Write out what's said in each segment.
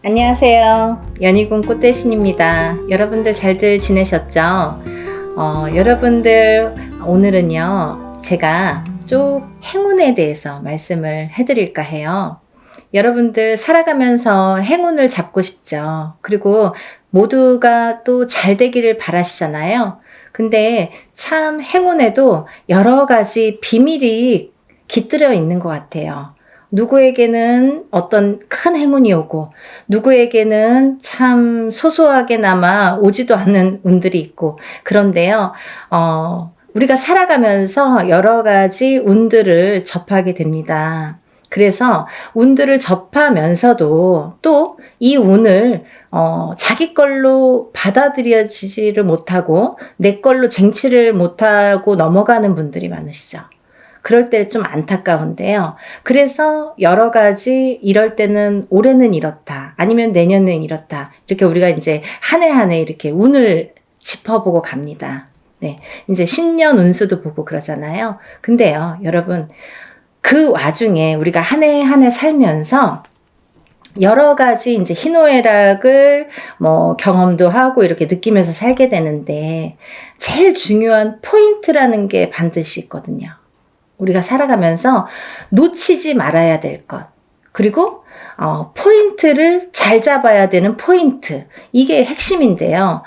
안녕하세요. 연희군 꽃대신입니다. 여러분들 잘들 지내셨죠? 여러분들 오늘은요 제가 쭉 행운에 대해서 말씀을 해드릴까 해요. 여러분들 살아가면서 행운을 잡고 싶죠. 그리고 모두가 또 잘 되기를 바라시잖아요. 근데 참 행운에도 여러 가지 비밀이 깃들여 있는 것 같아요. 누구에게는 어떤 큰 행운이 오고 누구에게는 참 소소하게나마 오지도 않는 운들이 있고 그런데요. 우리가 살아가면서 여러 가지 운들을 접하게 됩니다. 그래서 운들을 접하면서도 또 이 운을 자기 걸로 받아들여지지를 못하고 내 걸로 쟁취를 못하고 넘어가는 분들이 많으시죠. 그럴 때 좀 안타까운데요. 그래서 여러 가지 이럴 때는 올해는 이렇다. 아니면 내년은 이렇다. 이렇게 우리가 이제 한 해 한 해 이렇게 운을 짚어보고 갑니다. 네. 이제 신년 운수도 보고 그러잖아요. 근데요, 여러분, 그 와중에 우리가 한 해 한 해 살면서 여러 가지 이제 희노애락을 경험도 하고 이렇게 느끼면서 살게 되는데 제일 중요한 포인트라는 게 반드시 있거든요. 우리가 살아가면서 놓치지 말아야 될 것. 그리고 포인트를 잘 잡아야 되는 포인트. 이게 핵심인데요.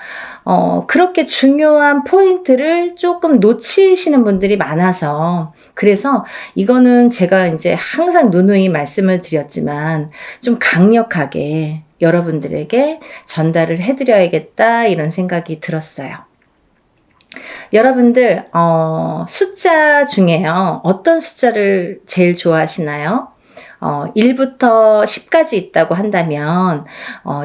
그렇게 중요한 포인트를 조금 놓치시는 분들이 많아서 그래서 이거는 제가 이제 항상 누누이 말씀을 드렸지만 좀 강력하게 여러분들에게 전달을 해드려야겠다 이런 생각이 들었어요. 여러분들 숫자 중에요. 어떤 숫자를 제일 좋아하시나요? 1부터 10까지 있다고 한다면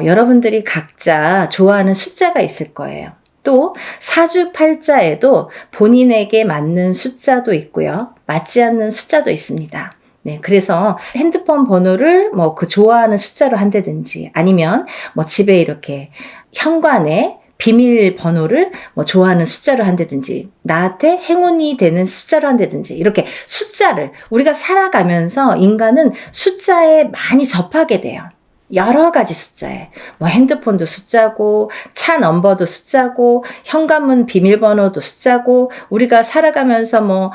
여러분들이 각자 좋아하는 숫자가 있을 거예요. 또 사주팔자에도 본인에게 맞는 숫자도 있고요. 맞지 않는 숫자도 있습니다. 네, 그래서 핸드폰 번호를 그 좋아하는 숫자로 한다든지 아니면 집에 이렇게 현관에 비밀번호를 좋아하는 숫자로 한다든지 나한테 행운이 되는 숫자로 한다든지 이렇게 숫자를 우리가 살아가면서 인간은 숫자에 많이 접하게 돼요. 여러 가지 숫자에 핸드폰도 숫자고 차 넘버도 숫자고 현관문 비밀번호도 숫자고 우리가 살아가면서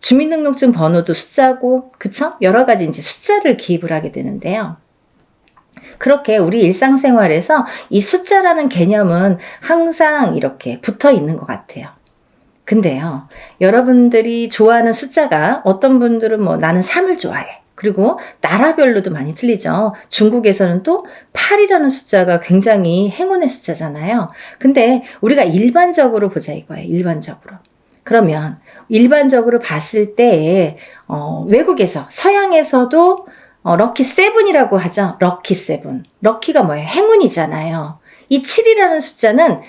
주민등록증 번호도 숫자고 그쵸? 여러 가지 이제 숫자를 기입을 하게 되는데요. 그렇게 우리 일상생활에서 이 숫자라는 개념은 항상 이렇게 붙어 있는 것 같아요. 근데요, 여러분들이 좋아하는 숫자가 어떤 분들은 나는 3을 좋아해. 그리고 나라별로도 많이 틀리죠. 중국에서는 또 8이라는 숫자가 굉장히 행운의 숫자잖아요. 근데 우리가 일반적으로 보자 이거예요. 일반적으로. 그러면 일반적으로 봤을 때 외국에서 서양에서도 럭키 세븐이라고 하죠. 럭키 세븐. 럭키가 뭐예요? 행운이잖아요. 이 7이라는 숫자는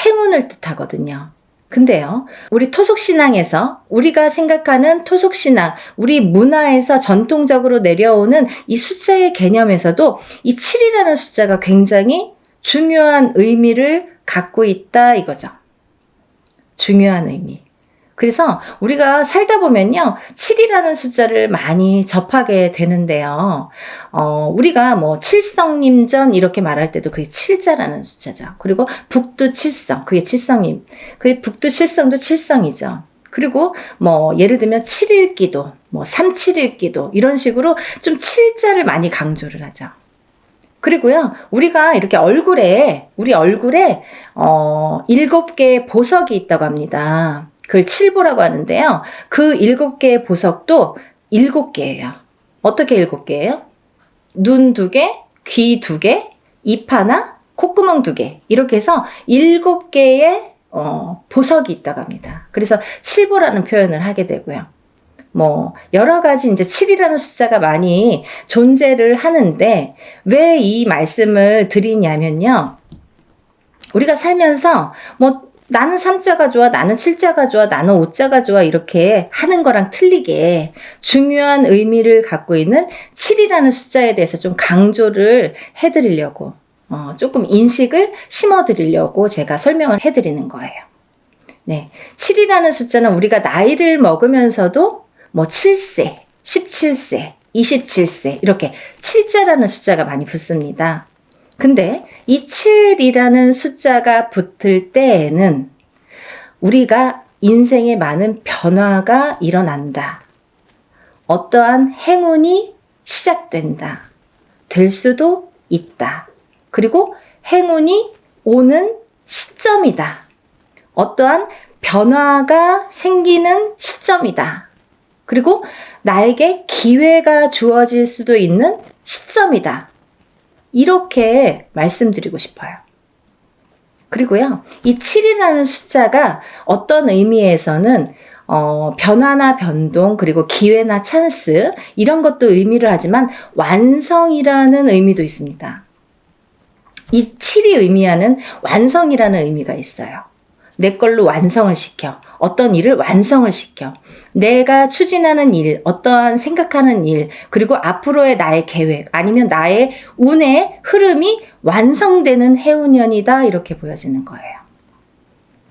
행운을 뜻하거든요. 근데요, 우리 토속신앙에서 우리가 생각하는 토속신앙, 우리 문화에서 전통적으로 내려오는 이 숫자의 개념에서도 이 7이라는 숫자가 굉장히 중요한 의미를 갖고 있다 이거죠. 중요한 의미. 그래서 우리가 살다 보면요 7이라는 숫자를 많이 접하게 되는데요. 우리가 칠성님전 이렇게 말할 때도 그게 7자라는 숫자죠. 그리고 북두칠성 그게 칠성님. 그게 북두칠성도 칠성이죠. 그리고 예를 들면 7일기도 371기도 이런 식으로 좀 7자를 많이 강조를 하죠. 그리고요, 우리가 이렇게 우리 얼굴에 7개의 보석이 있다고 합니다. 그걸 칠보라고 하는데요. 그 7개의 보석도 7개예요. 어떻게 7개예요? 눈 2개, 귀 2개, 입 하나, 콧구멍 2개. 이렇게 해서 7개의 보석이 있다고 합니다. 그래서 칠보라는 표현을 하게 되고요. 여러 가지 이제 7이라는 숫자가 많이 존재를 하는데 왜 이 말씀을 드리냐면요. 우리가 살면서 나는 3자가 좋아, 나는 7자가 좋아, 나는 5자가 좋아 이렇게 하는 거랑 틀리게 중요한 의미를 갖고 있는 7이라는 숫자에 대해서 좀 강조를 해드리려고 조금 인식을 심어드리려고 제가 설명을 해드리는 거예요. 네, 7이라는 숫자는 우리가 나이를 먹으면서도 7세, 17세, 27세 이렇게 7자라는 숫자가 많이 붙습니다. 근데 이 7이라는 숫자가 붙을 때에는 우리가 인생에 많은 변화가 일어난다. 어떠한 행운이 시작된다. 될 수도 있다. 그리고 행운이 오는 시점이다. 어떠한 변화가 생기는 시점이다. 그리고 나에게 기회가 주어질 수도 있는 시점이다. 이렇게 말씀드리고 싶어요. 그리고요, 이 7이라는 숫자가 어떤 의미에서는 변화나 변동, 그리고 기회나 찬스, 이런 것도 의미를 하지만 완성이라는 의미도 있습니다. 이 7이 의미하는 완성이라는 의미가 있어요. 내 걸로 완성을 시켜. 어떤 일을 완성을 시켜. 내가 추진하는 일, 어떠한 생각하는 일, 그리고 앞으로의 나의 계획, 아니면 나의 운의 흐름이 완성되는 해운년이다. 이렇게 보여지는 거예요.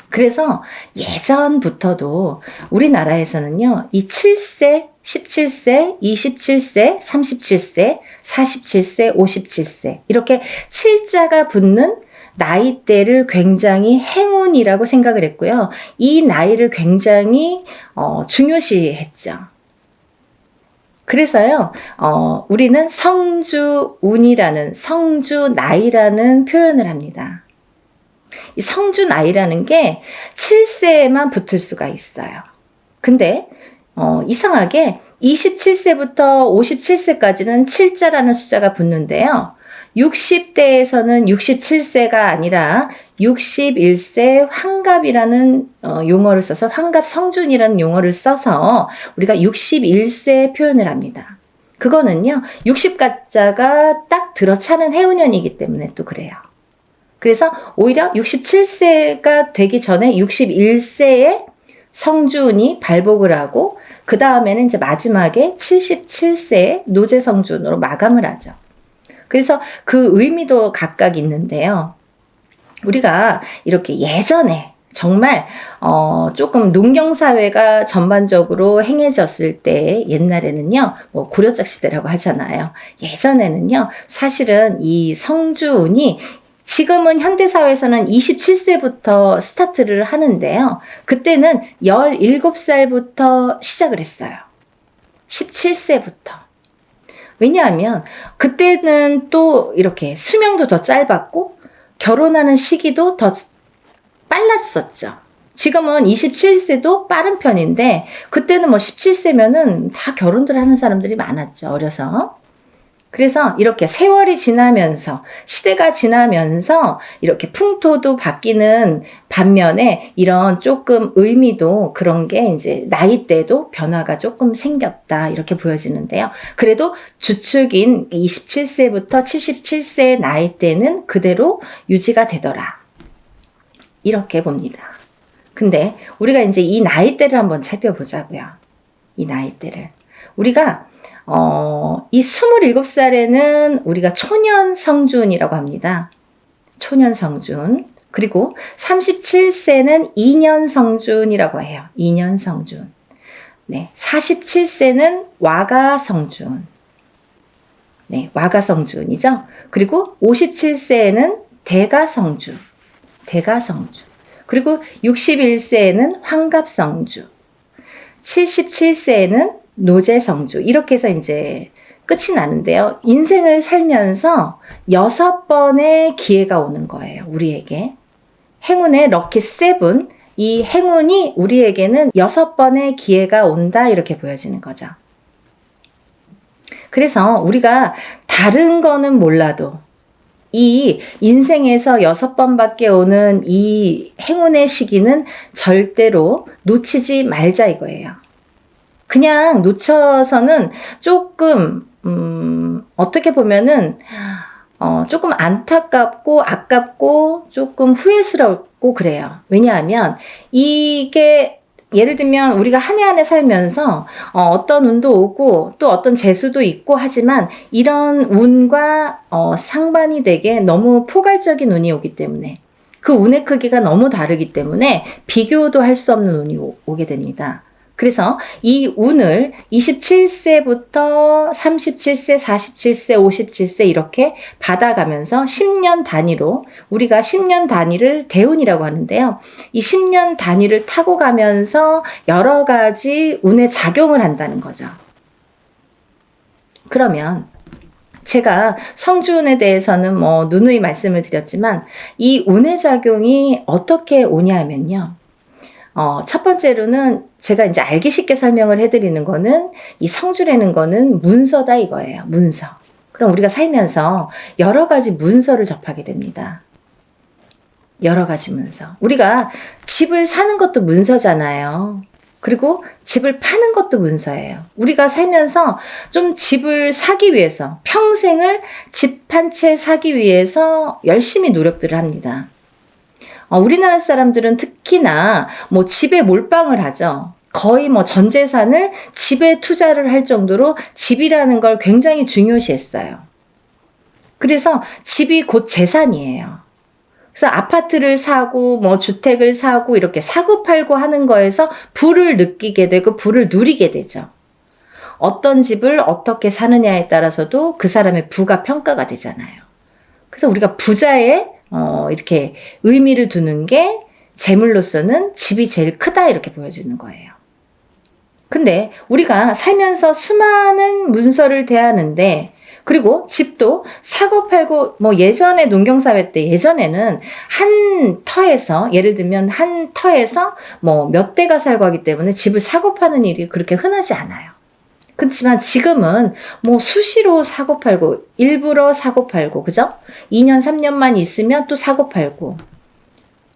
그래서 예전부터도 우리나라에서는요, 이 7세, 17세, 27세, 37세, 47세, 57세, 이렇게 7자가 붙는 나이대를 굉장히 행운이라고 생각을 했고요. 이 나이를 굉장히 중요시했죠. 그래서요, 우리는 성주운이라는, 성주나이라는 표현을 합니다. 이 성주나이라는 게 7세에만 붙을 수가 있어요. 근데 이상하게 27세부터 57세까지는 7자라는 숫자가 붙는데요. 60대에서는 67세가 아니라 61세 환갑이라는 용어를 써서 환갑성준이라는 용어를 써서 우리가 61세 표현을 합니다. 그거는요, 60가자가 딱 들어차는 해운년이기 때문에 또 그래요. 그래서 오히려 67세가 되기 전에 61세에 성준이 발복을 하고 그 다음에는 이제 마지막에 77세에 노제성준으로 마감을 하죠. 그래서 그 의미도 각각 있는데요. 우리가 이렇게 예전에 정말 조금 농경사회가 전반적으로 행해졌을 때 옛날에는요, 뭐 고려적 시대라고 하잖아요. 예전에는요, 사실은 이 성주운이 지금은 현대사회에서는 27세부터 스타트를 하는데요. 그때는 17살부터 시작을 했어요. 17세부터. 왜냐하면 그때는 또 이렇게 수명도 더 짧았고 결혼하는 시기도 더 빨랐었죠. 지금은 27세도 빠른 편인데 그때는 뭐 17세면은 다 결혼들 하는 사람들이 많았죠. 어려서. 그래서 이렇게 세월이 지나면서 시대가 지나면서 이렇게 풍토도 바뀌는 반면에 이런 조금 의미도 그런 게 이제 나이대도 변화가 조금 생겼다 이렇게 보여지는데요. 그래도 주축인 27세부터 77세의 나이대는 그대로 유지가 되더라. 이렇게 봅니다. 근데 우리가 이제 이 나이대를 한번 살펴보자고요. 이 나이대를. 우리가 이 27살에는 우리가 초년성준이라고 합니다. 초년성준. 그리고 37세는 2년성준이라고 해요. 2년성준. 네, 47세는 와가성준. 네, 와가성준이죠. 그리고 57세에는 대가성준. 대가성준. 그리고 61세에는 환갑성준. 77세에는 노제성주. 이렇게 해서 이제 끝이 나는데요. 인생을 살면서 6번의 기회가 오는 거예요. 우리에게. 행운의 럭키 7. 이 행운이 우리에게는 6번의 기회가 온다. 이렇게 보여지는 거죠. 그래서 우리가 다른 거는 몰라도 이 인생에서 6번밖에 오는 이 행운의 시기는 절대로 놓치지 말자 이거예요. 그냥 놓쳐서는 조금 어떻게 보면은 조금 안타깝고 아깝고 조금 후회스럽고 그래요. 왜냐하면 이게 예를 들면 우리가 한 해 한 해 살면서 어떤 운도 오고 또 어떤 재수도 있고 하지만 이런 운과 상반이 되게 너무 포괄적인 운이 오기 때문에 그 운의 크기가 너무 다르기 때문에 비교도 할 수 없는 운이 오게 됩니다. 그래서 이 운을 27세부터 37세, 47세, 57세 이렇게 받아가면서 10년 단위로 우리가 10년 단위를 대운이라고 하는데요. 이 10년 단위를 타고 가면서 여러 가지 운에 작용을 한다는 거죠. 그러면 제가 성주운에 대해서는 누누이 말씀을 드렸지만 이 운의 작용이 어떻게 오냐면요. 첫 번째로는 제가 이제 알기 쉽게 설명을 해드리는 거는 이 성주라는 거는 문서다 이거예요. 문서. 그럼 우리가 살면서 여러 가지 문서를 접하게 됩니다. 여러 가지 문서. 우리가 집을 사는 것도 문서잖아요. 그리고 집을 파는 것도 문서예요. 우리가 살면서 좀 집을 사기 위해서 평생을 집 한 채 사기 위해서 열심히 노력들을 합니다. 우리나라 사람들은 특히나 집에 몰빵을 하죠. 거의 전 재산을 집에 투자를 할 정도로 집이라는 걸 굉장히 중요시했어요. 그래서 집이 곧 재산이에요. 그래서 아파트를 사고 주택을 사고 이렇게 사고 팔고 하는 거에서 부를 느끼게 되고 부를 누리게 되죠. 어떤 집을 어떻게 사느냐에 따라서도 그 사람의 부가 평가가 되잖아요. 그래서 우리가 부자에 이렇게 의미를 두는 게 재물로서는 집이 제일 크다 이렇게 보여지는 거예요. 근데 우리가 살면서 수많은 문서를 대하는데 그리고 집도 사고 팔고 예전에 농경사회 때 예전에는 한 터에서 예를 들면 한 터에서 몇 대가 살고 하기 때문에 집을 사고 파는 일이 그렇게 흔하지 않아요. 그렇지만 지금은 수시로 사고 팔고 일부러 사고 팔고 그죠? 2년 3년만 있으면 또 사고 팔고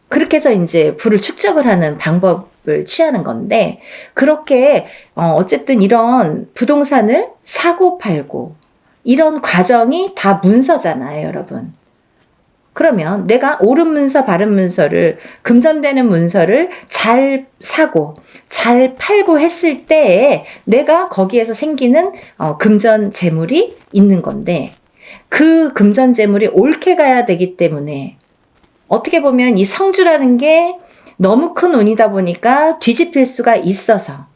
그렇게 해서 이제 부를 축적을 하는 방법을 취하는 건데 그렇게 어쨌든 이런 부동산을 사고 팔고 이런 과정이 다 문서잖아요, 여러분. 그러면 내가 옳은 문서, 바른 문서를 금전되는 문서를 잘 사고 잘 팔고 했을 때에 내가 거기에서 생기는 금전 재물이 있는 건데 그 금전 재물이 옳게 가야 되기 때문에 어떻게 보면 이 성주라는 게 너무 큰 운이다 보니까 뒤집힐 수가 있어서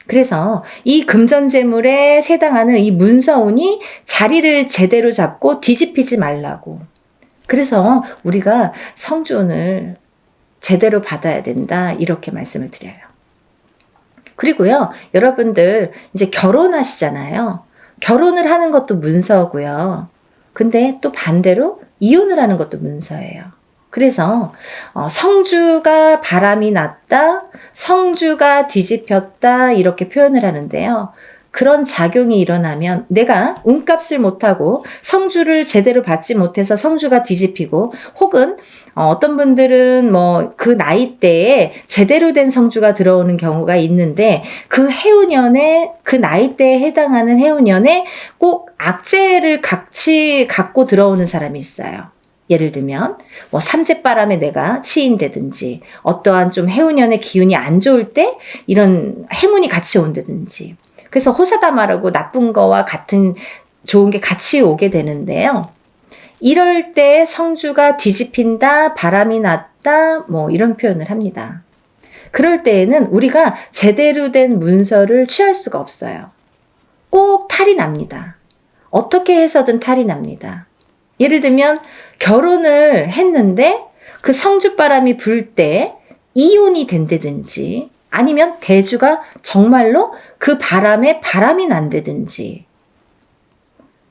그래서 이 금전재물에 해당하는 이 문서운이 자리를 제대로 잡고 뒤집히지 말라고. 그래서 우리가 성주운을 제대로 받아야 된다 이렇게 말씀을 드려요. 그리고요, 여러분들 이제 결혼하시잖아요. 결혼을 하는 것도 문서고요. 근데 또 반대로 이혼을 하는 것도 문서예요. 그래서 성주가 바람이 났다, 성주가 뒤집혔다 이렇게 표현을 하는데요. 그런 작용이 일어나면 내가 운값을 못하고 성주를 제대로 받지 못해서 성주가 뒤집히고 혹은 어떤 분들은 그 나이대에 제대로 된 성주가 들어오는 경우가 있는데 그 해운년에 그 나이대에 해당하는 해운년에 꼭 악재를 같이 갖고 들어오는 사람이 있어요. 예를 들면 삼재바람에 내가 치인다든지 어떠한 좀 해운년의 기운이 안 좋을 때 이런 행운이 같이 온다든지 그래서 호사다마라고 나쁜 거와 같은 좋은 게 같이 오게 되는데요. 이럴 때 성주가 뒤집힌다, 바람이 났다 이런 표현을 합니다. 그럴 때에는 우리가 제대로 된 문서를 취할 수가 없어요. 꼭 탈이 납니다. 어떻게 해서든 탈이 납니다. 예를 들면 결혼을 했는데 그 성주바람이 불 때 이혼이 된다든지 아니면 대주가 정말로 그 바람에 바람이 난다든지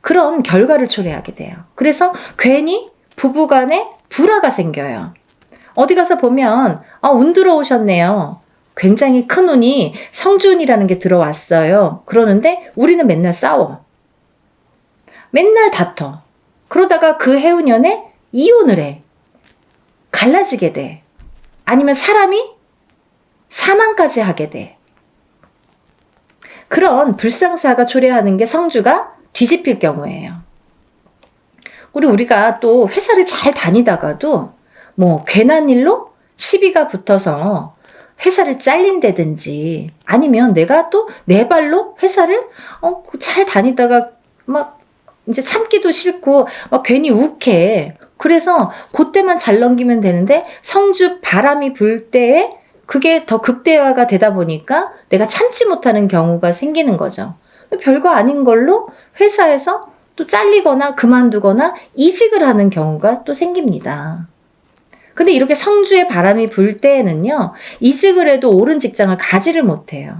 그런 결과를 초래하게 돼요. 그래서 괜히 부부간에 불화가 생겨요. 어디 가서 보면 운 들어오셨네요. 굉장히 큰 운이 성주운이라는 게 들어왔어요. 그러는데 우리는 맨날 싸워. 맨날 다퉈. 그러다가 그 해운년에 이혼을 해. 갈라지게 돼. 아니면 사람이 사망까지 하게 돼. 그런 불상사가 초래하는 게 성주가 뒤집힐 경우예요. 우리가 또 회사를 잘 다니다가도 괜한 일로 시비가 붙어서 회사를 잘린다든지 아니면 내가 또 내 발로 회사를 잘 다니다가 이제 참기도 싫고 괜히 욱해. 그래서 그때만 잘 넘기면 되는데 성주 바람이 불 때에 그게 더 극대화가 되다 보니까 내가 참지 못하는 경우가 생기는 거죠. 별거 아닌 걸로 회사에서 또 잘리거나 그만두거나 이직을 하는 경우가 또 생깁니다. 근데 이렇게 성주의 바람이 불 때에는요, 이직을 해도 옳은 직장을 가지를 못해요.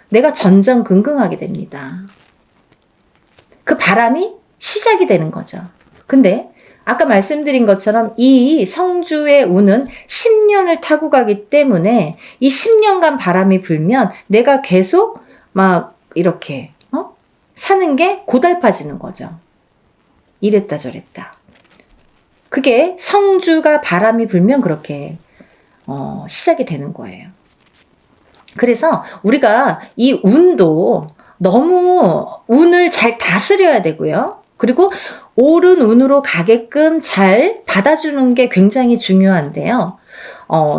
내가 전전긍긍하게 됩니다. 그 바람이 시작이 되는 거죠. 근데 아까 말씀드린 것처럼 이 성주의 운은 10년을 타고 가기 때문에 이 10년간 바람이 불면 내가 계속 막 이렇게 사는 게 고달파지는 거죠. 이랬다 저랬다. 그게 성주가 바람이 불면 그렇게 시작이 되는 거예요. 그래서 우리가 이 운도 너무 운을 잘 다스려야 되고요. 그리고 옳은 운으로 가게끔 잘 받아주는 게 굉장히 중요한데요.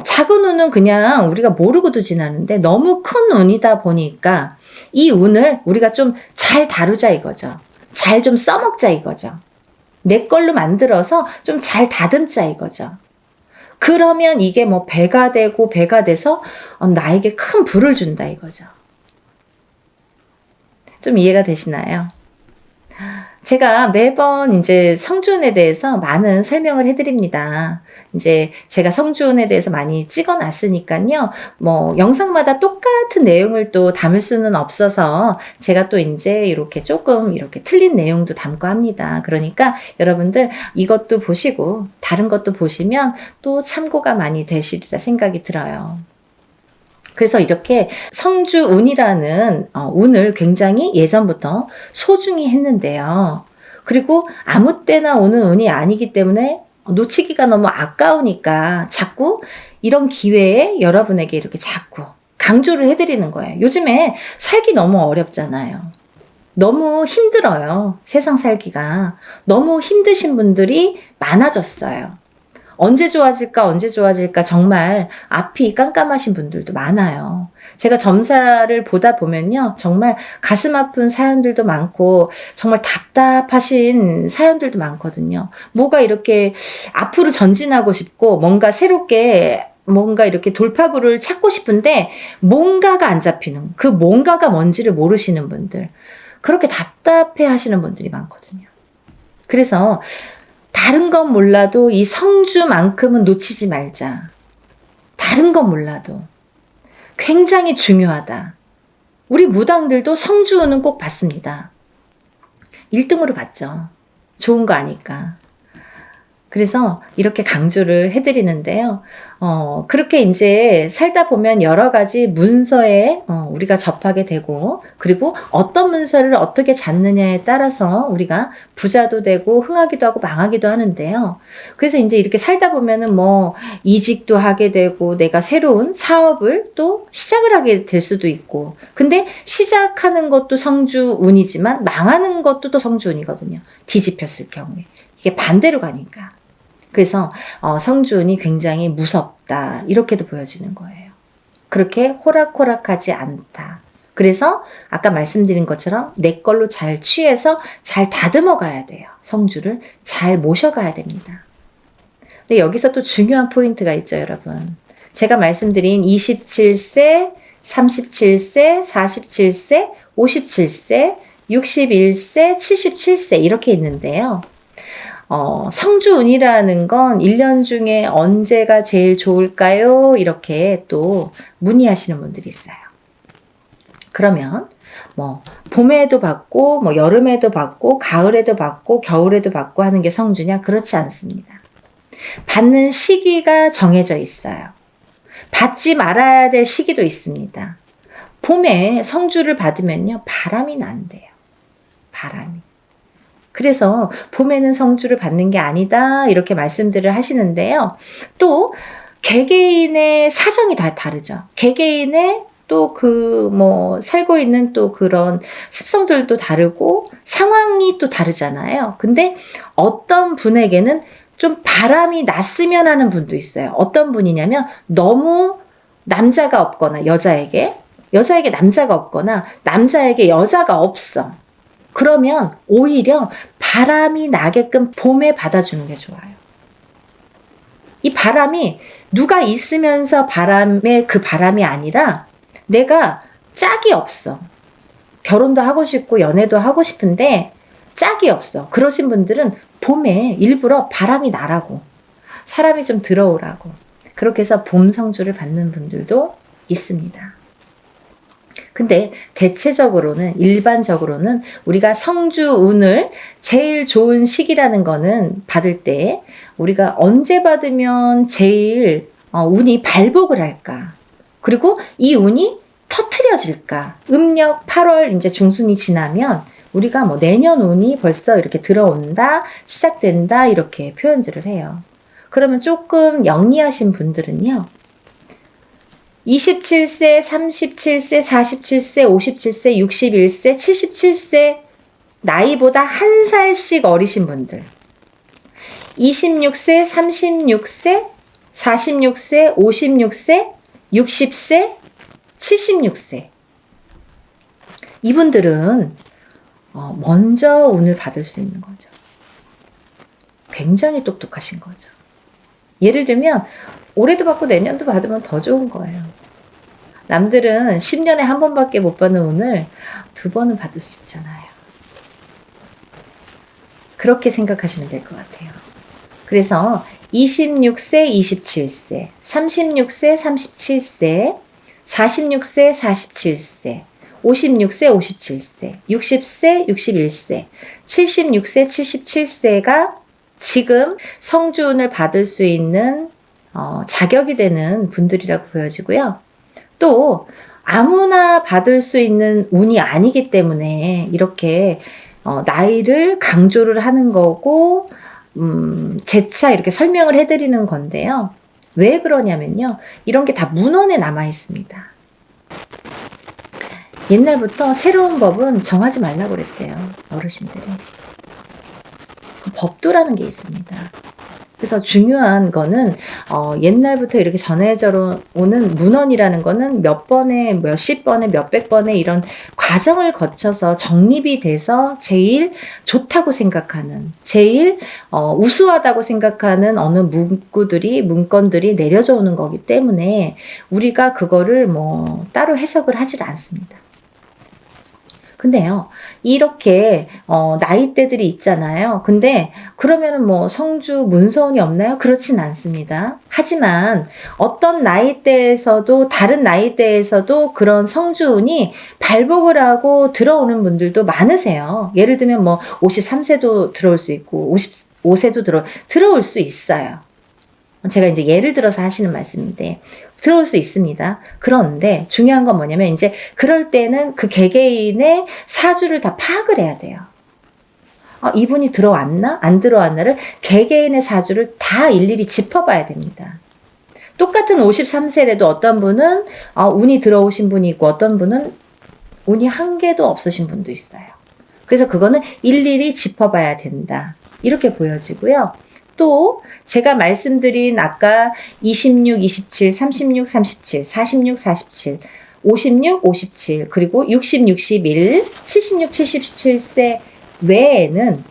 작은 운은 그냥 우리가 모르고도 지나는데 너무 큰 운이다 보니까 이 운을 우리가 좀 잘 다루자 이거죠. 잘 좀 써먹자 이거죠. 내 걸로 만들어서 좀 잘 다듬자 이거죠. 그러면 이게 뭐 배가 되고 배가 돼서 나에게 큰 부를 준다 이거죠. 좀 이해가 되시나요? 제가 매번 이제 성주운에 대해서 많은 설명을 해드립니다. 이제 제가 성주운에 대해서 많이 찍어놨으니까요. 뭐 영상마다 똑같은 내용을 또 담을 수는 없어서 제가 또 이제 이렇게 조금 이렇게 틀린 내용도 담고 합니다. 그러니까 여러분들 이것도 보시고 다른 것도 보시면 또 참고가 많이 되시리라 생각이 들어요. 그래서 이렇게 성주운이라는 운을 굉장히 예전부터 소중히 했는데요. 그리고 아무 때나 오는 운이 아니기 때문에 놓치기가 너무 아까우니까 자꾸 이런 기회에 여러분에게 이렇게 자꾸 강조를 해드리는 거예요. 요즘에 살기 너무 어렵잖아요. 너무 힘들어요. 세상 살기가. 너무 힘드신 분들이 많아졌어요. 언제 좋아질까 언제 좋아질까 정말 앞이 깜깜하신 분들도 많아요. 제가 점사를 보다 보면요. 정말 가슴 아픈 사연들도 많고 정말 답답하신 사연들도 많거든요. 뭐가 이렇게 앞으로 전진하고 싶고 뭔가 새롭게 뭔가 이렇게 돌파구를 찾고 싶은데 뭔가가 안 잡히는 그 뭔가가 뭔지를 모르시는 분들 그렇게 답답해 하시는 분들이 많거든요. 그래서 다른 건 몰라도 이 성주만큼은 놓치지 말자. 다른 건 몰라도 굉장히 중요하다. 우리 무당들도 성주운은 꼭 받습니다. 1등으로 받죠. 좋은 거 아니까. 그래서 이렇게 강조를 해드리는데요. 그렇게 이제 살다 보면 여러 가지 문서에 우리가 접하게 되고, 그리고 어떤 문서를 어떻게 잡느냐에 따라서 우리가 부자도 되고, 흥하기도 하고, 망하기도 하는데요. 그래서 이제 이렇게 살다 보면은 뭐, 이직도 하게 되고, 내가 새로운 사업을 또 시작을 하게 될 수도 있고, 근데 시작하는 것도 성주운이지만, 망하는 것도 또 성주운이거든요. 뒤집혔을 경우에. 이게 반대로 가니까. 그래서 성주운이 굉장히 무섭다 이렇게도 보여지는 거예요. 그렇게 호락호락하지 않다. 그래서 아까 말씀드린 것처럼 내 걸로 잘 취해서 잘 다듬어 가야 돼요. 성주를 잘 모셔가야 됩니다. 근데 여기서 또 중요한 포인트가 있죠, 여러분. 제가 말씀드린 27세, 37세, 47세, 57세, 61세, 77세 이렇게 있는데요. 성주운이라는 건 1년 중에 언제가 제일 좋을까요? 이렇게 또 문의하시는 분들이 있어요. 그러면 뭐 봄에도 받고 뭐 여름에도 받고 가을에도 받고 겨울에도 받고 하는 게 성주냐? 그렇지 않습니다. 받는 시기가 정해져 있어요. 받지 말아야 될 시기도 있습니다. 봄에 성주를 받으면요. 바람이 난대요. 바람이. 그래서 봄에는 성주를 받는 게 아니다 이렇게 말씀들을 하시는데요. 또 개개인의 사정이 다 다르죠. 개개인의 또 그 뭐 살고 있는 또 그런 습성들도 다르고 상황이 또 다르잖아요. 근데 어떤 분에게는 좀 바람이 났으면 하는 분도 있어요. 어떤 분이냐면 너무 남자가 없거나 여자에게 남자가 없거나 남자에게 여자가 없어. 그러면 오히려 바람이 나게끔 봄에 받아주는 게 좋아요. 이 바람이 누가 있으면서 바람의 그 바람이 아니라 내가 짝이 없어. 결혼도 하고 싶고 연애도 하고 싶은데 짝이 없어. 그러신 분들은 봄에 일부러 바람이 나라고, 사람이 좀 들어오라고, 그렇게 해서 봄 성주를 받는 분들도 있습니다. 근데 대체적으로는, 일반적으로는 우리가 성주운을 제일 좋은 시기라는 거는 받을 때 우리가 언제 받으면 제일 운이 발복을 할까? 그리고 이 운이 터트려질까? 음력 8월 이제 중순이 지나면 우리가 뭐 내년 운이 벌써 이렇게 들어온다, 시작된다, 이렇게 표현들을 해요. 그러면 조금 영리하신 분들은요, 27세, 37세, 47세, 57세, 61세, 77세 나이보다 한 살씩 어리신 분들, 26세, 36세, 46세, 56세, 60세, 76세 이분들은 먼저 운을 받을 수 있는 거죠. 굉장히 똑똑하신 거죠. 예를 들면 올해도 받고 내년도 받으면 더 좋은 거예요. 남들은 10년에 한 번밖에 못 받는 운을 2번은 받을 수 있잖아요. 그렇게 생각하시면 될 것 같아요. 그래서 26세, 27세, 36세, 37세, 46세, 47세, 56세, 57세, 60세, 61세, 76세, 77세가 지금 성주운을 받을 수 있는 자격이 되는 분들이라고 보여지고요. 또 아무나 받을 수 있는 운이 아니기 때문에 이렇게 나이를 강조를 하는 거고 재차 이렇게 설명을 해드리는 건데요. 왜 그러냐면요, 이런 게 다 문헌에 남아 있습니다. 옛날부터 새로운 법은 정하지 말라고 그랬대요, 어르신들이. 법도라는 게 있습니다. 그래서 중요한 거는 옛날부터 이렇게 전해져 오는 문헌이라는 거는 몇 번에, 몇십 번에, 몇백 번에 이런 과정을 거쳐서 정립이 돼서 제일 좋다고 생각하는, 제일 우수하다고 생각하는 어느 문건들이 내려져 오는 거기 때문에 우리가 그거를 뭐 따로 해석을 하질 않습니다. 근데요, 이렇게 나이대들이 있잖아요. 근데 그러면은 뭐 성주 문서운이 없나요? 그렇진 않습니다. 하지만 어떤 나이대에서도, 다른 나이대에서도 그런 성주운이 발복을 하고 들어오는 분들도 많으세요. 예를 들면 뭐 53세도 들어올 수 있고 55세도 들어올 수 있어요. 제가 이제 예를 들어서 하시는 말씀인데 들어올 수 있습니다. 그런데 중요한 건 뭐냐면 이제 그럴 때는 그 개개인의 사주를 다 파악을 해야 돼요. 이분이 들어왔나? 안 들어왔나를 개개인의 사주를 다 일일이 짚어봐야 됩니다. 똑같은 53세라도 어떤 분은 운이 들어오신 분이 있고 어떤 분은 운이 한 개도 없으신 분도 있어요. 그래서 그거는 일일이 짚어봐야 된다, 이렇게 보여지고요. 또 제가 말씀드린 아까 26, 27, 36, 37, 46, 47, 56, 57, 그리고 60, 61, 76, 77세 외에는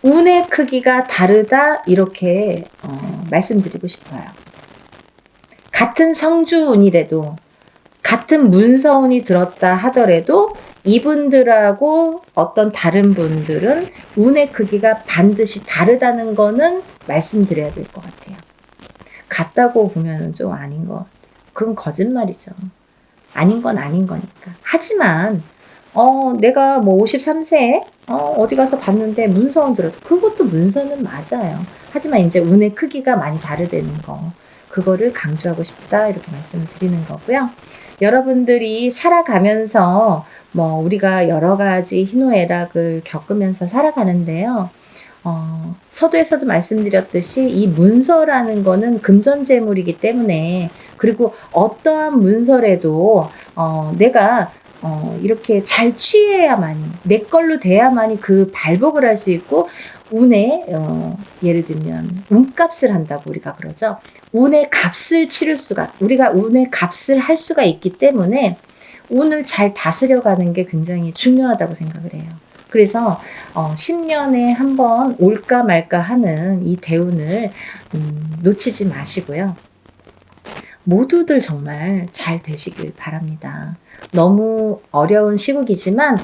운의 크기가 다르다, 이렇게 말씀드리고 싶어요. 같은 성주운이라도, 같은 문서운이 들었다 하더라도 이분들하고 어떤 다른 분들은 운의 크기가 반드시 다르다는 거는 말씀드려야 될 것 같아요. 같다고 보면 좀 아닌 것 같아요. 그건 거짓말이죠. 아닌 건 아닌 거니까. 하지만 내가 뭐 53세에 어디 가서 봤는데 문서운 들어도 그것도 문서는 맞아요. 하지만 이제 운의 크기가 많이 다르다는 거, 그거를 강조하고 싶다, 이렇게 말씀을 드리는 거고요. 여러분들이 살아가면서 뭐 우리가 여러 가지 희노애락을 겪으면서 살아가는데요. 서두에서도 말씀드렸듯이 이 문서라는 거는 금전재물이기 때문에, 그리고 어떠한 문서라도 내가 이렇게 잘 취해야만이, 내 걸로 돼야만이 그 발복을 할 수 있고, 운에 예를 들면 운값을 한다고 우리가 그러죠. 운의 값을 치를 수가, 우리가 운의 값을 할 수가 있기 때문에 운을 잘 다스려가는 게 굉장히 중요하다고 생각을 해요. 그래서 10년에 한 번 올까 말까 하는 이 대운을 놓치지 마시고요. 모두들 정말 잘 되시길 바랍니다. 너무 어려운 시국이지만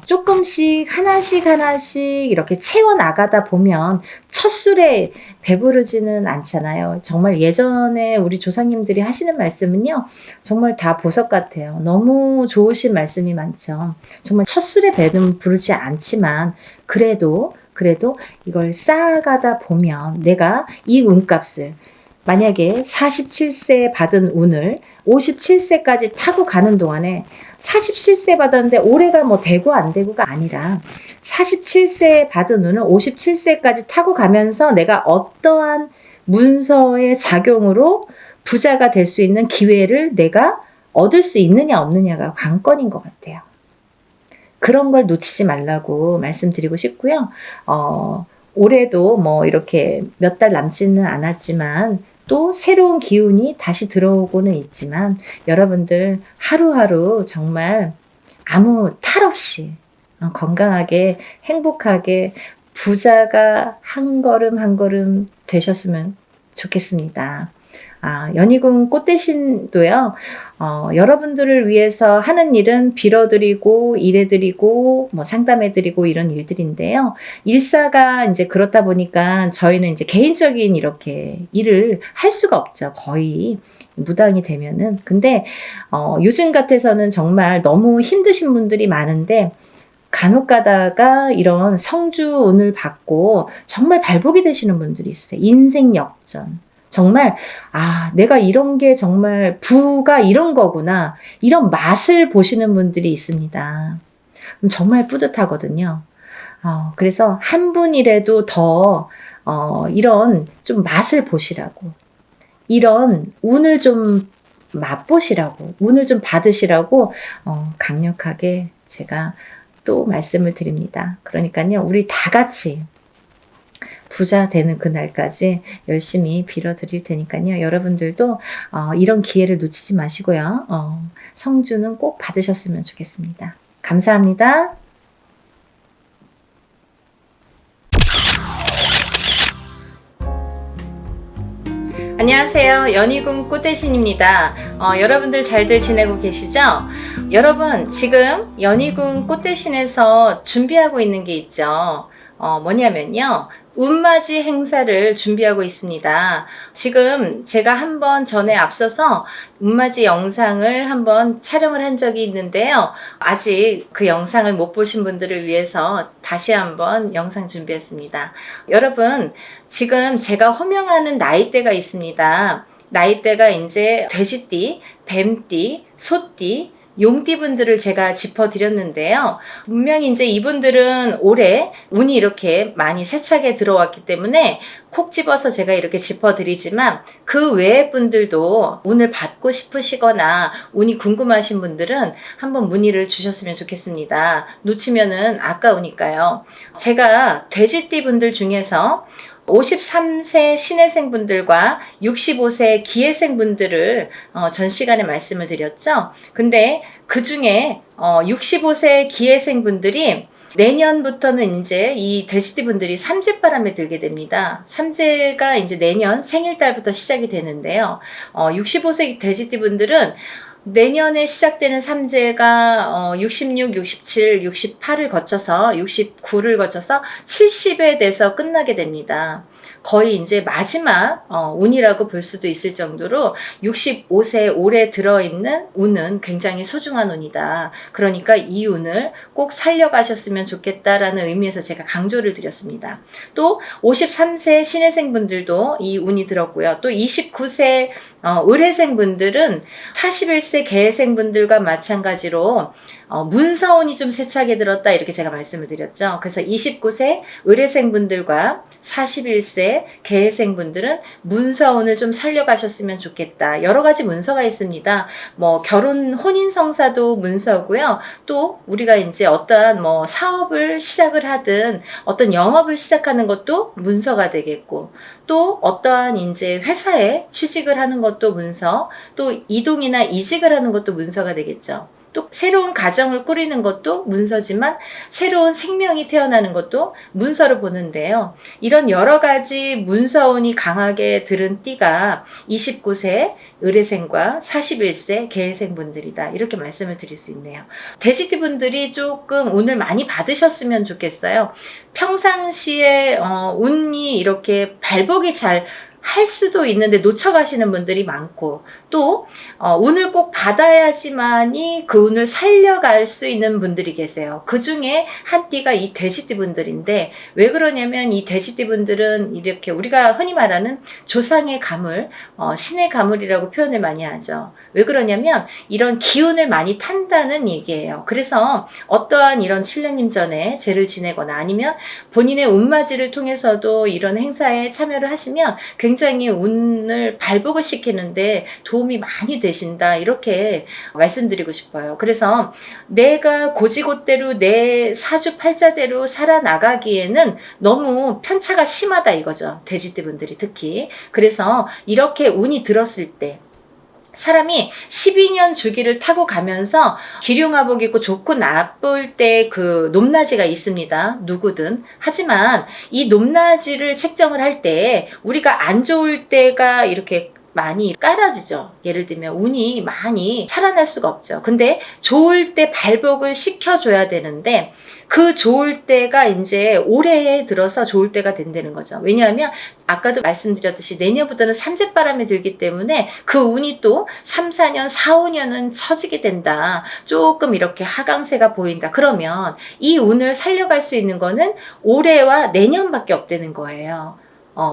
조금씩 하나씩 이렇게 채워나가다 보면 첫 술에 배부르지는 않잖아요. 정말 예전에 우리 조상님들이 하시는 말씀은요, 정말 다 보석 같아요. 너무 좋으신 말씀이 많죠. 정말 첫 술에 배는 부르지 않지만 그래도 이걸 쌓아가다 보면 내가 이 운값을, 만약에 47세 받은 운을 57세까지 타고 가는 동안에, 47세 받았는데 올해가 뭐 되고 안 되고가 아니라 47세 받은 운을 57세까지 타고 가면서 내가 어떠한 문서의 작용으로 부자가 될 수 있는 기회를 내가 얻을 수 있느냐 없느냐가 관건인 것 같아요. 그런 걸 놓치지 말라고 말씀드리고 싶고요. 올해도 뭐 이렇게 몇 달 남지는 않았지만 또 새로운 기운이 다시 들어오고는 있지만 여러분들 하루하루 정말 아무 탈 없이 건강하게 행복하게 부자가 한 걸음 한 걸음 되셨으면 좋겠습니다. 연희궁 꽃대신도요, 여러분들을 위해서 하는 일은 빌어드리고, 일해드리고, 뭐 상담해드리고 이런 일들인데요. 일사가 이제 그렇다 보니까 저희는 이제 개인적인 이렇게 일을 할 수가 없죠. 거의 무당이 되면은. 근데, 요즘 같아서는 정말 너무 힘드신 분들이 많은데, 간혹 가다가 이런 성주운을 받고 정말 발복이 되시는 분들이 있어요. 인생 역전. 정말 내가 이런 게 정말 부가 이런 거구나, 이런 맛을 보시는 분들이 있습니다. 정말 뿌듯하거든요. 그래서 한 분이라도 더 이런 좀 맛을 보시라고, 이런 운을 좀 맛보시라고, 운을 좀 받으시라고 강력하게 제가 또 말씀을 드립니다. 그러니까요, 우리 다 같이 부자 되는 그날까지 열심히 빌어드릴 테니까요. 여러분들도 이런 기회를 놓치지 마시고요. 성주는 꼭 받으셨으면 좋겠습니다. 감사합니다. 안녕하세요. 연희궁 꽃대신입니다. 여러분들 잘들 지내고 계시죠? 여러분, 지금 연희궁 꽃대신에서 준비하고 있는 게 있죠. 뭐냐면요, 운맞이 행사를 준비하고 있습니다. 지금 제가 한번 전에 앞서서 운맞이 영상을 한번 촬영을 한 적이 있는데요. 아직 그 영상을 못 보신 분들을 위해서 다시 한번 영상 준비했습니다. 여러분, 지금 제가 호명하는 나이대가 있습니다. 나이대가 이제 돼지띠, 뱀띠, 소띠, 용띠분들을 제가 짚어드렸는데요. 분명히 이제 이분들은 올해 운이 이렇게 많이 세차게 들어왔기 때문에 콕 집어서 제가 이렇게 짚어드리지만, 그 외의 분들도 운을 받고 싶으시거나 운이 궁금하신 분들은 한번 문의를 주셨으면 좋겠습니다. 놓치면은 아까우니까요. 제가 돼지띠 분들 중에서 53세 신혜생 분들과 65세 기혜생 분들을 전 시간에 말씀을 드렸죠. 근데 그 중에 65세 기혜생 분들이 내년부터는 이제 이 돼지띠 분들이 삼재바람에 들게 됩니다. 삼재가 이제 내년 생일달부터 시작이 되는데요. 65세 돼지띠 분들은 내년에 시작되는 삼재가 66, 67, 68을 거쳐서 69를 거쳐서 70에 돼서 끝나게 됩니다. 거의 이제 마지막 운이라고 볼 수도 있을 정도로 65세 올해 들어있는 운은 굉장히 소중한 운이다. 그러니까 이 운을 꼭 살려가셨으면 좋겠다라는 의미에서 제가 강조를 드렸습니다. 또 53세 신혜생 분들도 이 운이 들었고요. 또 29세 을해생 분들은 41세 개해생 분들과 마찬가지로 문서운이 좀 세차게 들었다, 이렇게 제가 말씀을 드렸죠. 그래서 29세 을해생 분들과 41세 개해생 분들은 문서운을 좀 살려가셨으면 좋겠다. 여러 가지 문서가 있습니다. 뭐 결혼 혼인 성사도 문서고요. 또 우리가 이제 어떠한 뭐 사업을 시작을 하든 어떤 영업을 시작하는 것도 문서가 되겠고, 또 어떠한 이제 회사에 취직을 하는 것도 문서, 또 이동이나 이직을 하는 것도 문서가 되겠죠. 또 새로운 가정을 꾸리는 것도 문서지만 새로운 생명이 태어나는 것도 문서로 보는데요. 이런 여러 가지 문서운이 강하게 들은 띠가 29세 의뢰생과 41세 계해생 분들이다. 이렇게 말씀을 드릴 수 있네요. 돼지띠 분들이 조금 운을 많이 받으셨으면 좋겠어요. 평상시에 운이 이렇게 발복이 잘 할 수도 있는데 놓쳐가시는 분들이 많고, 또 운을 꼭 받아야지만이 그 운을 살려갈 수 있는 분들이 계세요. 그 중에 한 띠가 이 돼지띠 분들인데, 왜 그러냐면 이 돼지띠 분들은 이렇게 우리가 흔히 말하는 조상의 가물, 신의 가물이라고 표현을 많이 하죠. 왜 그러냐면 이런 기운을 많이 탄다는 얘기예요. 그래서 어떠한 이런 신령님 전에 제를 지내거나 아니면 본인의 운맞이를 통해서도 이런 행사에 참여를 하시면 굉장히 운을 발복을 시키는데 도움이 많이 되신다, 이렇게 말씀드리고 싶어요. 그래서 내가 고지고대로 내 사주팔자대로 살아나가기에는 너무 편차가 심하다 이거죠. 돼지띠 분들이 특히. 그래서 이렇게 운이 들었을 때 사람이 12년 주기를 타고 가면서 기륭화복 입고 좋고 나쁠 때 그 높낮이가 있습니다. 누구든. 하지만 이 높낮이를 책정을 할 때 우리가 안 좋을 때가 이렇게 많이 깔아지죠. 예를 들면 운이 많이 살아날 수가 없죠. 근데 좋을 때 발복을 시켜줘야 되는데 그 좋을 때가 이제 올해에 들어서 좋을 때가 된다는 거죠. 왜냐하면 아까도 말씀드렸듯이 내년부터는 삼재바람이 들기 때문에 그 운이 또 3, 4년, 4, 5년은 처지게 된다. 조금 이렇게 하강세가 보인다. 그러면 이 운을 살려갈 수 있는 거는 올해와 내년밖에 없다는 거예요.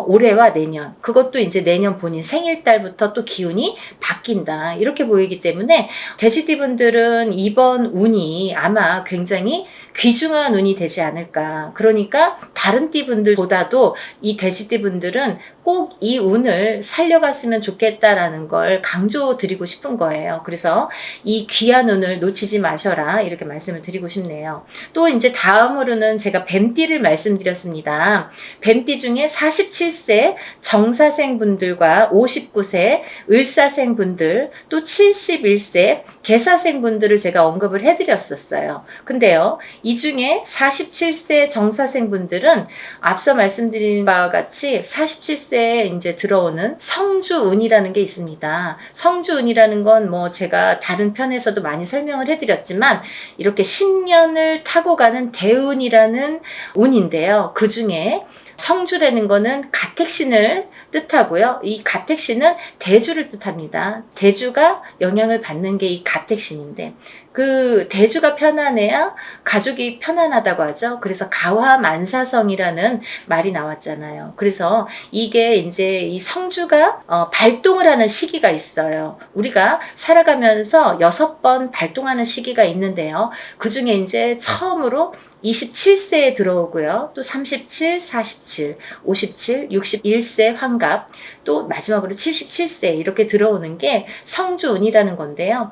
올해와 내년, 그것도 이제 내년 본인 생일달부터 또 기운이 바뀐다, 이렇게 보이기 때문에 돼지띠 분들은 이번 운이 아마 굉장히 귀중한 운이 되지 않을까. 그러니까 다른 띠 분들보다도 이 돼지띠 분들은 꼭 이 운을 살려갔으면 좋겠다라는 걸 강조드리고 싶은 거예요. 그래서 이 귀한 운을 놓치지 마셔라, 이렇게 말씀을 드리고 싶네요. 또 이제 다음으로는 제가 뱀띠를 말씀드렸습니다. 뱀띠 중에 47세 정사생 분들과 59세 을사생 분들, 또 71세 개사생 분들을 제가 언급을 해드렸었어요. 근데요, 이 중에 47세 정사생 분들은 앞서 말씀드린 바와 같이 47세에 이제 들어오는 성주운이라는 게 있습니다. 성주운이라는 건 뭐 제가 다른 편에서도 많이 설명을 해드렸지만 이렇게 10년을 타고 가는 대운이라는 운인데요. 그 중에 성주라는 거는 가택신을 뜻하고요. 이 가택신은 대주를 뜻합니다. 대주가 영향을 받는 게 이 가택신인데, 그 대주가 편안해야 가족이 편안하다고 하죠. 그래서 가화만사성이라는 말이 나왔잖아요. 그래서 이게 이제 이 성주가 발동을 하는 시기가 있어요. 우리가 살아가면서 6번 발동하는 시기가 있는데요. 그 중에 이제 처음으로 27세에 들어오고요. 또 37, 47, 57, 61세 환갑, 또 마지막으로 77세 이렇게 들어오는 게 성주운이라는 건데요.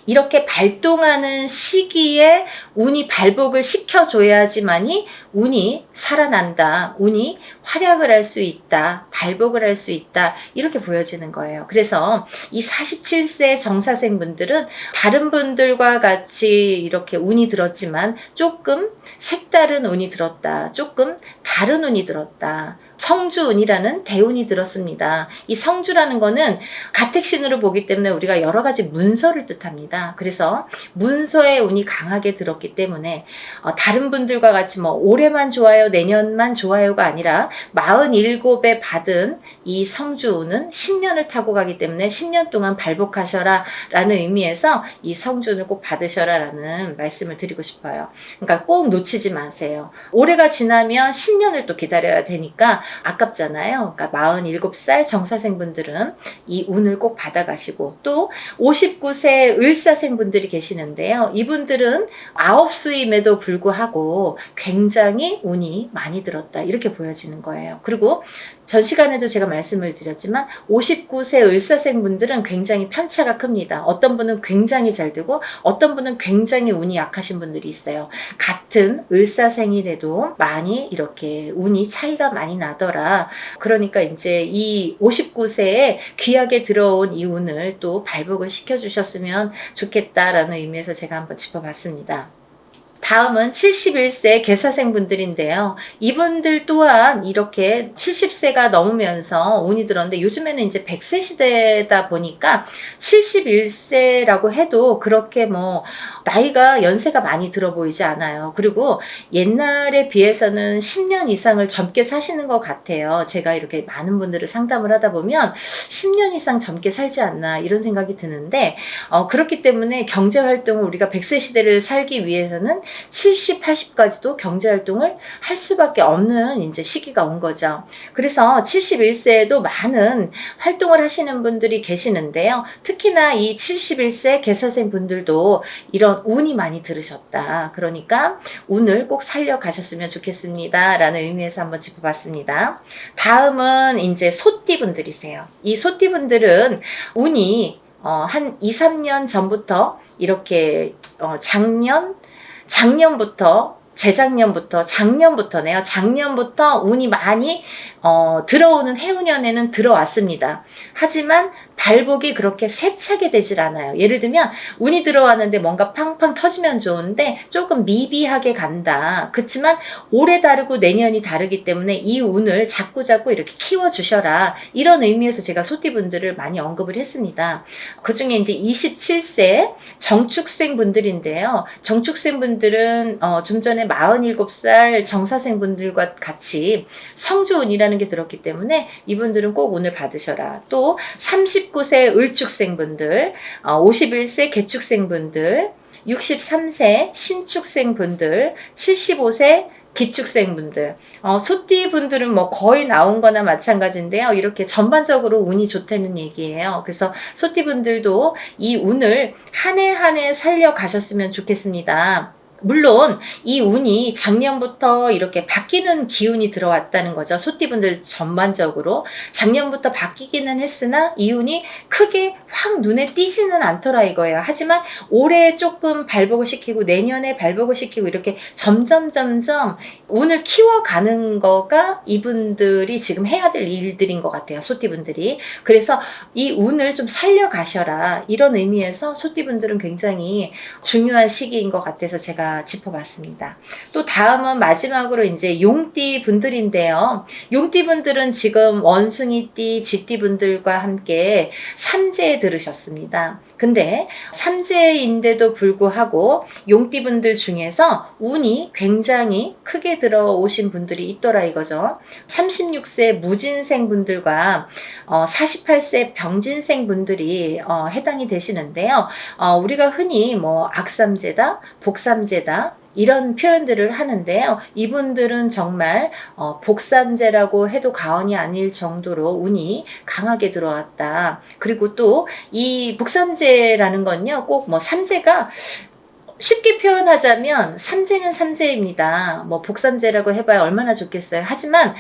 이렇게 발동하는 시기에 운이 발복을 시켜줘야지만이 운이 살아난다, 운이 활약을 할 수 있다, 발복을 할 수 있다, 이렇게 보여지는 거예요. 그래서 이 47세 정사생 분들은 다른 분들과 같이 이렇게 운이 들었지만 조금 색다른 운이 들었다, 조금 다른 운이 들었다. 성주운이라는 대운이 들었습니다. 이 성주라는 거는 가택신으로 보기 때문에 우리가 여러 가지 문서를 뜻합니다. 그래서 문서의 운이 강하게 들었기 때문에 다른 분들과 같이 뭐 올해만 좋아요, 내년만 좋아요가 아니라 47에 받은 이 성주운은 10년을 타고 가기 때문에 10년 동안 발복하셔라 라는 의미에서 이 성주운을 꼭 받으셔라 라는 말씀을 드리고 싶어요. 그러니까 꼭 놓치지 마세요. 올해가 지나면 10년을 또 기다려야 되니까 아깝잖아요. 그러니까 47살 정사생분들은 이 운을 꼭 받아가시고, 또 59세 을사생분들이 계시는데요. 이분들은 아홉수임에도 불구하고 굉장히 운이 많이 들었다, 이렇게 보여지는 거예요. 그리고 전 시간에도 제가 말씀을 드렸지만 59세 을사생분들은 굉장히 편차가 큽니다. 어떤 분은 굉장히 잘 되고 어떤 분은 굉장히 운이 약하신 분들이 있어요. 같은 을사생이라도 많이 이렇게 운이 차이가 많이 나다. 가더라. 그러니까 이제 이 59세에 귀하게 들어온 이 운을 또 발복을 시켜주셨으면 좋겠다라는 의미에서 제가 한번 짚어봤습니다. 다음은 71세 개사생 분들인데요. 이분들 또한 이렇게 70세가 넘으면서 운이 들었는데, 요즘에는 이제 100세 시대다 보니까 71세라고 해도 그렇게 뭐 나이가 연세가 많이 들어 보이지 않아요. 그리고 옛날에 비해서는 10년 이상을 젊게 사시는 것 같아요. 제가 이렇게 많은 분들을 상담을 하다 보면 10년 이상 젊게 살지 않나 이런 생각이 드는데, 그렇기 때문에 경제활동을 우리가 100세 시대를 살기 위해서는 70, 80까지도 경제활동을 할 수밖에 없는 이제 시기가 온 거죠. 그래서 71세에도 많은 활동을 하시는 분들이 계시는데요. 특히나 이 71세 개사생 분들도 이런 운이 많이 들으셨다. 그러니까 운을 꼭 살려가셨으면 좋겠습니다. 라는 의미에서 한번 짚어봤습니다. 다음은 이제 소띠 분들이세요. 이 소띠 분들은 운이 한 2, 3년 전부터 이렇게 작년부터 운이 많이 들어오는 해운년에는 들어왔습니다. 하지만 발복이 그렇게 세차게 되질 않아요. 예를 들면 운이 들어왔는데 뭔가 팡팡 터지면 좋은데 조금 미비하게 간다. 그렇지만 올해 다르고 내년이 다르기 때문에 이 운을 자꾸자꾸 이렇게 키워주셔라. 이런 의미에서 제가 소띠분들을 많이 언급을 했습니다. 그중에 이제 27세 정축생 분들인데요. 정축생 분들은 좀 전에 47살 정사생 분들과 같이 성주운이라는 게 들었기 때문에 이분들은 꼭 운을 받으셔라. 또 39세 을축생 분들, 51세 개축생 분들, 63세 신축생 분들, 75세 기축생 분들, 소띠 분들은 뭐 거의 나온 거나 마찬가지인데요. 이렇게 전반적으로 운이 좋다는 얘기예요. 그래서 소띠 분들도 이 운을 한 해 한 해 살려가셨으면 좋겠습니다. 물론 이 운이 작년부터 이렇게 바뀌는 기운이 들어왔다는 거죠. 소띠분들 전반적으로 작년부터 바뀌기는 했으나 이 운이 크게 확 눈에 띄지는 않더라 이거예요. 하지만 올해 조금 발복을 시키고 내년에 발복을 시키고 이렇게 점점 운을 키워가는 거가 이분들이 지금 해야 될 일들인 것 같아요. 소띠분들이. 그래서 이 운을 좀 살려가셔라 이런 의미에서 소띠분들은 굉장히 중요한 시기인 것 같아서 제가 짚어봤습니다. 또 다음은 마지막으로 이제 용띠 분들인데요. 용띠 분들은 지금 원숭이띠, 쥐띠 분들과 함께 삼재에 들으셨습니다. 근데 삼재인데도 불구하고 용띠 분들 중에서 운이 굉장히 크게 들어오신 분들이 있더라 이거죠. 36세 무진생 분들과 48세 병진생 분들이 해당이 되시는데요. 우리가 흔히 뭐 악삼재다, 복삼재다 이런 표현들을 하는데요. 이분들은 정말 복삼재라고 해도 과언이 아닐 정도로 운이 강하게 들어왔다. 그리고 또 이 복삼재라는 건요, 꼭 뭐 삼재가 쉽게 표현하자면 삼재는 삼재입니다. 뭐 복삼재라고 해봐야 얼마나 좋겠어요. 하지만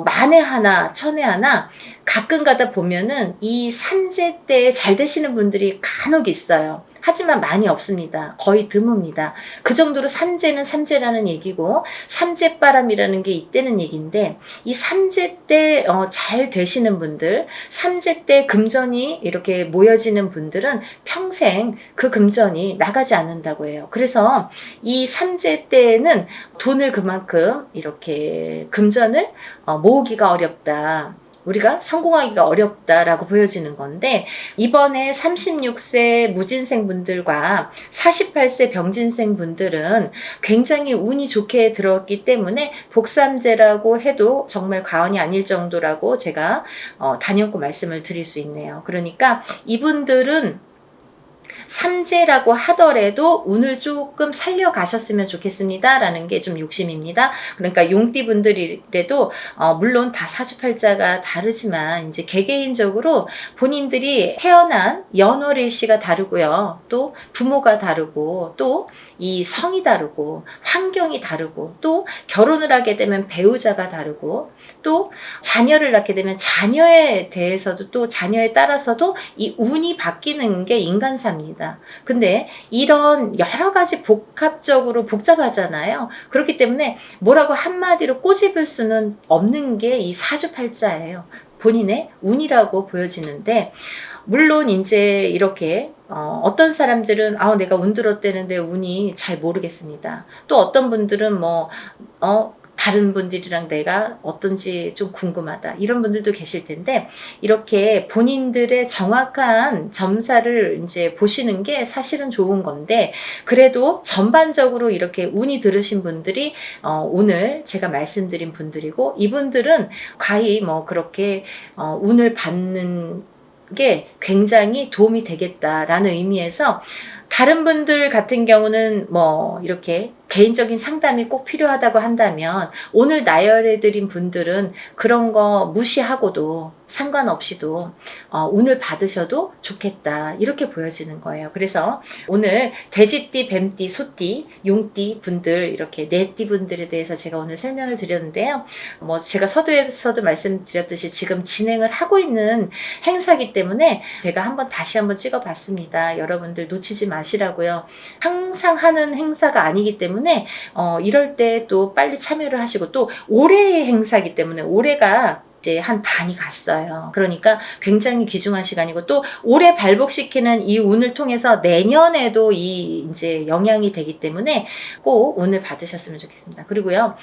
만에 하나 천에 하나 가끔 가다 보면은 이 삼재 때 잘 되시는 분들이 간혹 있어요. 하지만 많이 없습니다. 거의 드뭅니다. 그 정도로 삼재는 삼재라는 얘기고 삼재바람이라는 게 있다는 얘기인데, 이 삼재 때 잘 되시는 분들, 삼재 때 금전이 이렇게 모여지는 분들은 평생 그 금전이 나가지 않는다고 해요. 그래서 이 삼재 때는 돈을 그만큼 이렇게 금전을 모으기가 어렵다. 우리가 성공하기가 어렵다라고 보여지는 건데, 이번에 36세 무진생 분들과 48세 병진생 분들은 굉장히 운이 좋게 들었기 때문에 복삼재라고 해도 정말 과언이 아닐 정도라고 제가 단연코 말씀을 드릴 수 있네요. 그러니까 이분들은 삼재라고 하더라도 운을 조금 살려가셨으면 좋겠습니다 라는 게 좀 욕심입니다. 그러니까 용띠 분들이라도 물론 다 사주팔자가 다르지만 이제 개개인적으로 본인들이 태어난 연월일시가 다르고요, 또 부모가 다르고, 또 이 성이 다르고, 환경이 다르고, 또 결혼을 하게 되면 배우자가 다르고, 또 자녀를 낳게 되면 자녀에 대해서도 또 자녀에 따라서도 이 운이 바뀌는 게 인간상 합니다. 근데 이런 여러 가지 복합적으로 복잡하잖아요. 그렇기 때문에 뭐라고 한마디로 꼬집을 수는 없는 게 이 사주팔자예요. 본인의 운이라고 보여지는데, 물론 이제 이렇게 어떤 사람들은 내가 운 들었대는데 운이 잘 모르겠습니다. 또 어떤 분들은 다른 분들이랑 내가 어떤지 좀 궁금하다, 이런 분들도 계실 텐데, 이렇게 본인들의 정확한 점사를 이제 보시는 게 사실은 좋은 건데, 그래도 전반적으로 이렇게 운이 들으신 분들이 오늘 제가 말씀드린 분들이고, 이분들은 과히 그렇게 운을 받는 게 굉장히 도움이 되겠다라는 의미에서, 다른 분들 같은 경우는 이렇게 개인적인 상담이 꼭 필요하다고 한다면, 오늘 나열해드린 분들은 그런 거 무시하고도 상관없이도 운을 받으셔도 좋겠다, 이렇게 보여지는 거예요. 그래서 오늘 돼지띠, 뱀띠, 소띠, 용띠 분들, 이렇게 네 띠 분들에 대해서 제가 오늘 설명을 드렸는데요. 제가 서두에서도 말씀드렸듯이 지금 진행을 하고 있는 행사이기 때문에 제가 다시 한번 찍어봤습니다. 여러분들 놓치지 마시라고요. 항상 하는 행사가 아니기 때문에 이럴 때 또 빨리 참여를 하시고, 또 올해의 행사이기 때문에 올해가 이제 한 반이 갔어요. 그러니까 굉장히 귀중한 시간이고, 또 올해 발복시키는 이 운을 통해서 내년에도 이제 영향이 되기 때문에 꼭 운을 받으셨으면 좋겠습니다. 그리고요,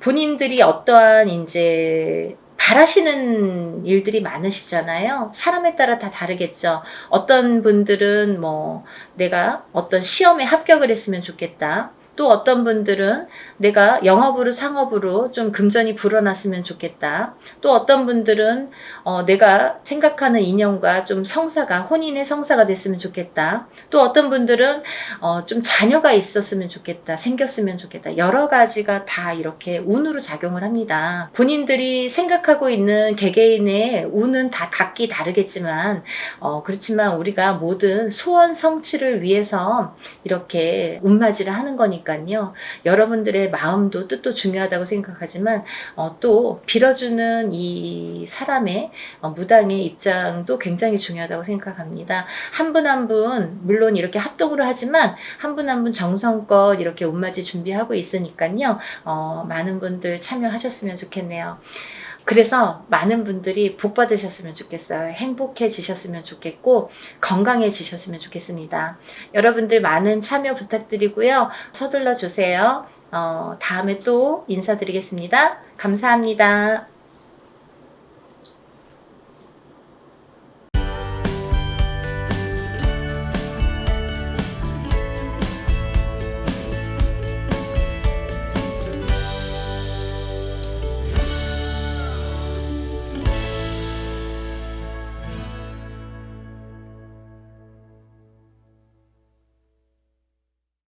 본인들이 어떠한 이제 바라시는 일들이 많으시잖아요. 사람에 따라 다 다르겠죠. 어떤 분들은 내가 어떤 시험에 합격을 했으면 좋겠다. 또 어떤 분들은 내가 영업으로 상업으로 좀 금전이 불어났으면 좋겠다. 또 어떤 분들은 내가 생각하는 인연과 좀 혼인의 성사가 됐으면 좋겠다. 또 어떤 분들은 좀 자녀가 있었으면 좋겠다, 생겼으면 좋겠다. 여러 가지가 다 이렇게 운으로 작용을 합니다. 본인들이 생각하고 있는 개개인의 운은 다 각기 다르겠지만, 그렇지만 우리가 모든 소원 성취를 위해서 이렇게 운맞이를 하는 거니까요. 여러분들의 마음도 뜻도 중요하다고 생각하지만, 또 빌어주는 이 사람의 무당의 입장도 굉장히 중요하다고 생각합니다. 한 분 한 분 물론 이렇게 합동으로 하지만 한 분 한 분 정성껏 이렇게 운맞이 준비하고 있으니까요. 많은 분들 참여하셨으면 좋겠네요. 그래서 많은 분들이 복 받으셨으면 좋겠어요. 행복해지셨으면 좋겠고 건강해지셨으면 좋겠습니다. 여러분들 많은 참여 부탁드리고요. 서둘러 주세요. 다음에 또 인사드리겠습니다. 감사합니다.